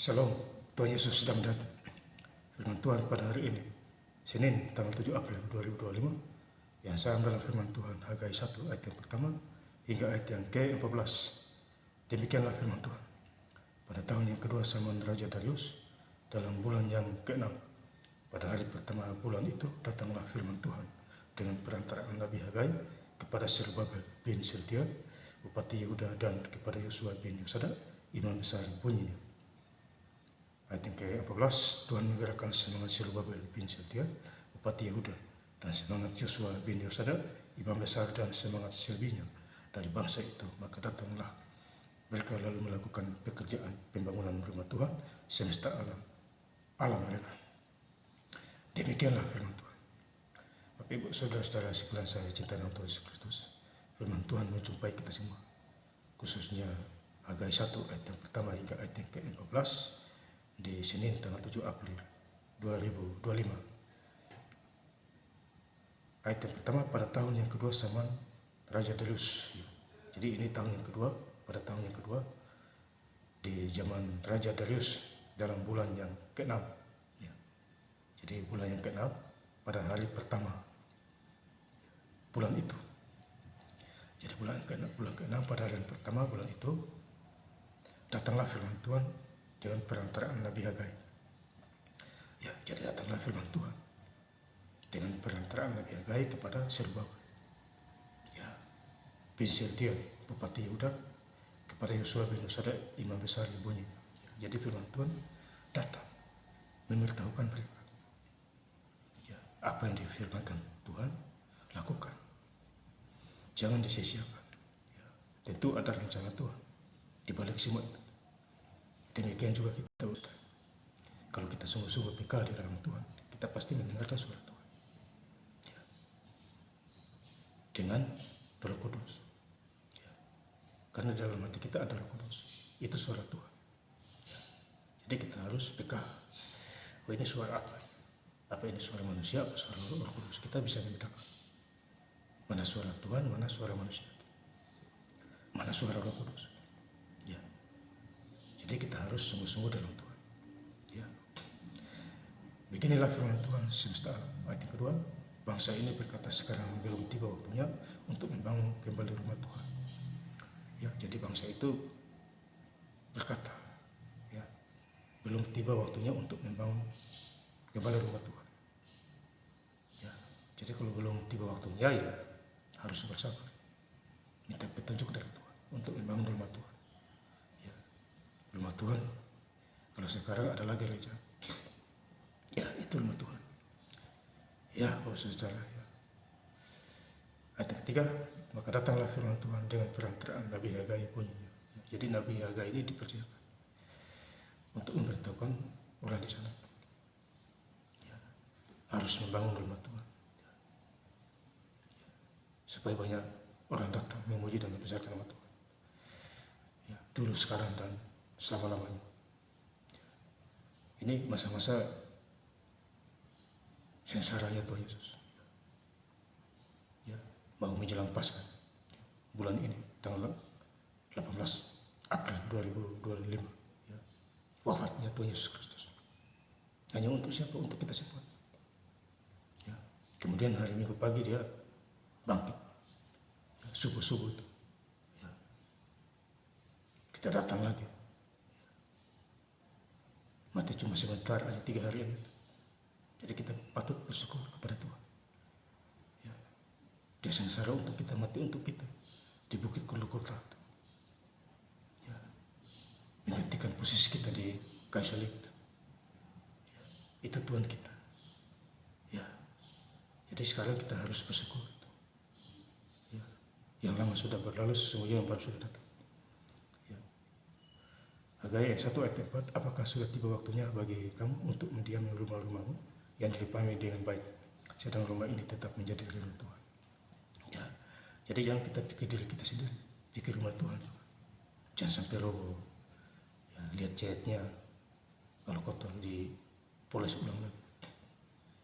Shalom, Tuhan Yesus sedang datang. Firman Tuhan pada hari ini, Senin tanggal 7 April 2025, yang sama dalam firman Tuhan Hagai 1 ayat yang pertama hingga ayat yang ke-14. Demikianlah firman Tuhan. Pada tahun yang kedua zaman Raja Darius, dalam bulan yang ke-6, pada hari pertama bulan itu, datanglah firman Tuhan dengan perantaraan Nabi Hagai kepada Zerubbabel bin Shealtiel, Bupati Yehuda, dan kepada Yosua bin Yosadak, Imam besar bunyinya. Ayat yang ke-14, Tuhan menggerakkan semangat Zerubbabel bin Shealtiel, Bupati Yehuda, dan semangat Yosua bin Yosadak, Imam besar, dan semangat selebihnya dari bangsa itu. Maka datanglah mereka lalu melakukan pekerjaan pembangunan rumah Tuhan semesta alam mereka. Demikianlah firman Tuhan. Bapak Ibu Saudara-saudara sekalian saya cinta dalam Tuhan Yesus Kristus, firman Tuhan menjumpai kita semua, khususnya Hagai 1 ayat yang pertama hingga ayat yang ke-14 di Senin tanggal 7 April 2025. Ayat yang pertama, pada tahun yang kedua zaman Raja Darius. Jadi ini tahun yang kedua, pada tahun yang kedua di zaman Raja Darius dalam bulan yang ke-6. Ya. Jadi bulan yang ke-6 pada hari pertama bulan itu. Jadi bulan ke-6 pada hari yang pertama bulan itu, datanglah firman Tuhan dengan perantaraan Nabi Hagai. Ya, jadi datanglah firman Tuhan dengan perantaraan Nabi Hagai kepada Zerubbabel, ya, bin Shealtiel, Bupati Yehuda, kepada Yosua bin Yosadak, Imam besar bunyi. Jadi firman Tuhan datang memberitahukan mereka, ya, apa yang difirmankan Tuhan lakukan, jangan disia-siakan. Ya, tentu ada rencana Tuhan di balik semua itu. Demikian juga kita, kalau kita sungguh-sungguh peka di dalam Tuhan, kita pasti mendengarkan suara Tuhan, ya, dengan Roh Kudus, ya. Karena dalam hati kita ada Roh Kudus, itu suara Tuhan, ya. Jadi kita harus peka, oh ini suara apa ini suara manusia, apa suara Roh Kudus. Kita bisa membedakan mana suara Tuhan, mana suara manusia, mana suara Roh Kudus. Jadi kita harus sungguh-sungguh dalam Tuhan. Ya. Beginilah firman Tuhan semesta alam. Ayat yang kedua, bangsa ini berkata sekarang belum tiba waktunya untuk membangun kembali rumah Tuhan. Ya, jadi bangsa itu berkata, ya, belum tiba waktunya untuk membangun kembali rumah Tuhan. Ya, jadi kalau belum tiba waktunya, ya harus bersabar, minta petunjuk dari Tuhan untuk membangun rumah Tuhan. Rumah Tuhan, kalau sekarang adalah gereja, ya itu rumah Tuhan. Ya, Bapak Saudara, ya. Ayat ketiga, maka datanglah firman Tuhan dengan perantaraan Nabi Hagai bunyinya. Jadi Nabi Hagai ini dipercayakan untuk memberitahukan orang di sana, ya, harus membangun rumah Tuhan, ya. Ya, supaya banyak orang datang memuji dan membesarkan nama Tuhan, ya, dulu, sekarang, dan selama-lamanya. Ini masa-masa sengsaranya Tuhan Yesus, ya, mau menjelang Paskah, ya, bulan ini tanggal 18 April 2025, ya, wafatnya Tuhan Yesus Kristus. Hanya untuk siapa? Untuk kita semua, ya. Kemudian hari Minggu pagi dia bangkit, ya, subuh-subuh itu, ya, kita datang lagi. Mati cuma sebentar aja, 3 hari aja. Jadi kita patut bersyukur kepada Tuhan, ya. Dia sengsara untuk kita, mati untuk kita di bukit Golgota, ya, menggantikan posisi kita di kayu salib, ya. Itu Tuhan kita, ya. Jadi sekarang kita harus bersyukur, ya. Yang lama sudah berlalu, sesungguhnya yang baru sudah datang. Hagai 1 ayat 4, apakah sudah tiba waktunya bagi kamu untuk mendiami rumah-rumahmu yang dirupami dengan baik, sedang rumah ini tetap menjadi rumah Tuhan. Ya, jadi jangan kita pikir diri kita sendiri, pikir rumah Tuhan juga. Jangan sampai roboh. Ya, lihat catnya, kalau kotor dipoles ulang lagi.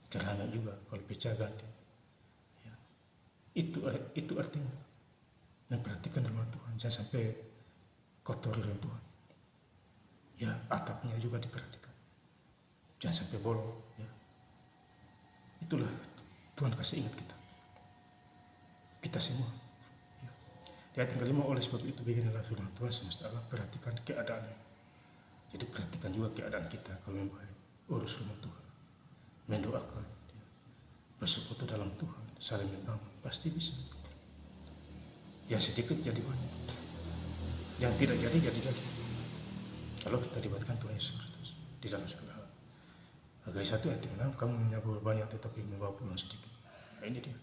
Kerana juga kalau pecah ganti. Ya, itu artinya memperhatikan rumah Tuhan, jangan sampai kotor rumah Tuhan. Ya, atapnya juga diperhatikan. Jangan sampai bolong. Ya. Itulah Tuhan kasih ingat kita. Kita semua. Ya. Di ayat yang kelima, oleh sebab itu beginilah firman Tuhan semesta alam, perhatikan keadaannya. Jadi perhatikan juga keadaan kita kalau membaik. Urus rumah Tuhan. Mendoakan. Ya. Bersekutu dalam Tuhan. Saling membangun. Pasti bisa. Yang sedikit jadi banyak. Yang tidak jadi. Kalau kita libatkan Tuhan Yesus Kristus di dalam segala hal. Hagai 1 ayat 6, kamu menabur banyak tetapi membawa pulang sedikit. Nah, ini dia.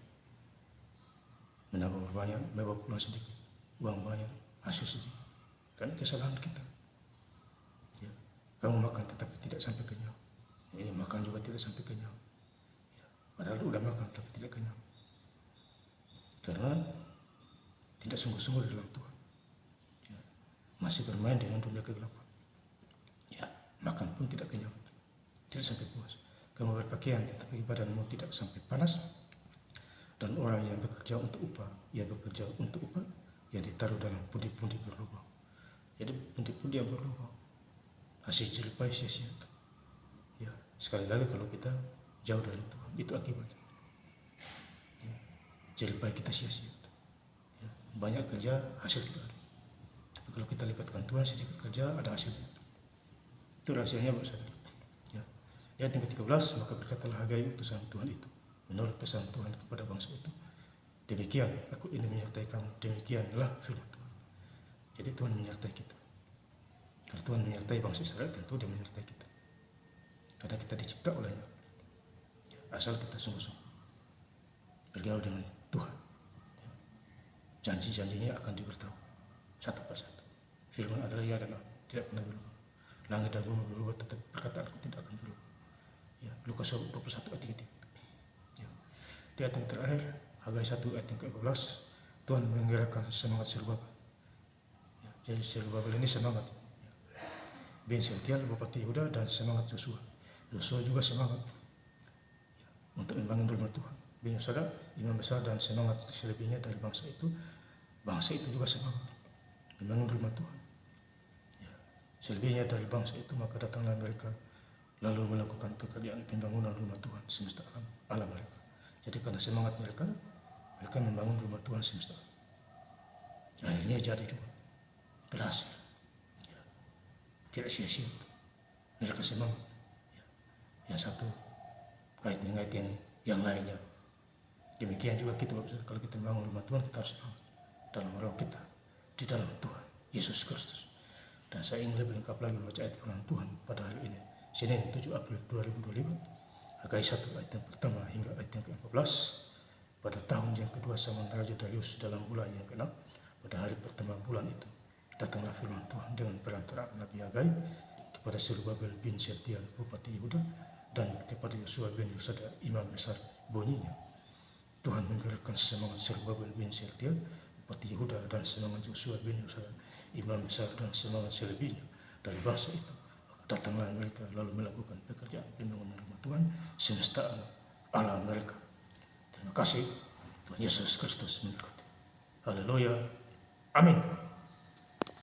Menabur banyak, membawa pulang sedikit. Uang banyak, hasil sedikit. Karena kesalahan kita. Ya. Kamu makan tetapi tidak sampai kenyang. Ini makan juga tidak sampai kenyang. Ya. Padahal udah makan tapi tidak kenyang. Karena tidak sungguh-sungguh di dalam Tuhan. Ya. Masih bermain dengan dunia kegelapan. Ya. Makan pun tidak kenyang. Tidak sampai puas. Kamu berpakaian tetapi badanmu tidak sampai panas. Dan orang yang bekerja untuk upah, ia bekerja untuk upah yang ditaruh dalam pundi-pundi berlubang. Jadi pundi-pundi yang berlubang, hasil jerih sia-sia itu. Ya, sekali lagi kalau kita jauh dari Tuhan, itu akibatnya. Ya, jerih kita sia-sia. Ya, banyak kerja, hasil tidak ada. Tapi kalau kita libatkan Tuhan, sedikit kerja, ada hasilnya. Itu rahasianya, Bapak Saudara. Ayat yang ke-13, maka berkatalah Hagai utusan Tuhan itu menurut pesan Tuhan kepada bangsa itu, demikian aku ini menyertai kamu, demikianlah firman Tuhan. Jadi Tuhan menyertai kita. Kalau Tuhan menyertai bangsa Israel, tentu dia menyertai kita. Karena kita dicipta olehnya. Asal kita sungguh-sungguh bergaul dengan Tuhan. Janji-janjinya akan diberitahukan satu persatu. Firman adalah ya dan amin, tidak pernah berubah. Langit dan bumi berubah, tetap perkataanku tidak akan berubah. Ya, Lukas 21 ayat 3. Ya. Di ayat yang terakhir, Hagai 1 ayat yang ke-12, Tuhan menggerakkan semangat Zerubabel. Ya, jadi Zerubabel ini semangat. Ya. Bin Sealtiel, Bupati Yehuda, dan semangat Yosua. Yosua juga semangat ya, untuk membangun rumah Tuhan. Bin Yosua, imam besar, dan semangat selebihnya dari bangsa itu. Bangsa itu juga semangat membangun rumah Tuhan. Ya. Selebihnya dari bangsa itu, maka datanglah mereka lalu melakukan pekerjaan pembangunan rumah Tuhan semesta alam mereka. Jadi karena semangat mereka membangun rumah Tuhan semesta alam. Akhirnya jadi juga berhasil. Ya. Tidak sia-sia. Mereka semangat. Ya. Yang satu kait mengait yang lainnya. Demikian juga kita, kalau kita membangun rumah Tuhan, kita harus semangat dalam roh kita di dalam Tuhan Yesus Kristus. Dan saya ingin lebih lengkap lagi membaca ayat firman Tuhan pada hari ini, Senin 7 April 2025, Hagai 1 ayat yang pertama hingga ayat yang ke-14. Pada tahun yang kedua zaman Raja Darius dalam bulan yang ke-6, pada hari pertama bulan itu, datanglah firman Tuhan dengan perantara Nabi Hagai kepada Zerubabel bin Sealtiel, Bupati Yehuda, dan kepada Yosua bin Yosada, imam besar. Bunyinya, Tuhan menggerakkan semangat Zerubabel bin Sealtiel, Bupati Yehuda, dan semangat Yosua bin Yosada, imam besar, dan semangat selebihnya dari bangsa itu. Datanglah mereka lalu melakukan pekerjaan pembangunan rumah Tuhan semesta alam mereka. Terima kasih. Tuhan Yesus Kristus memberkati. Haleluya. Amin.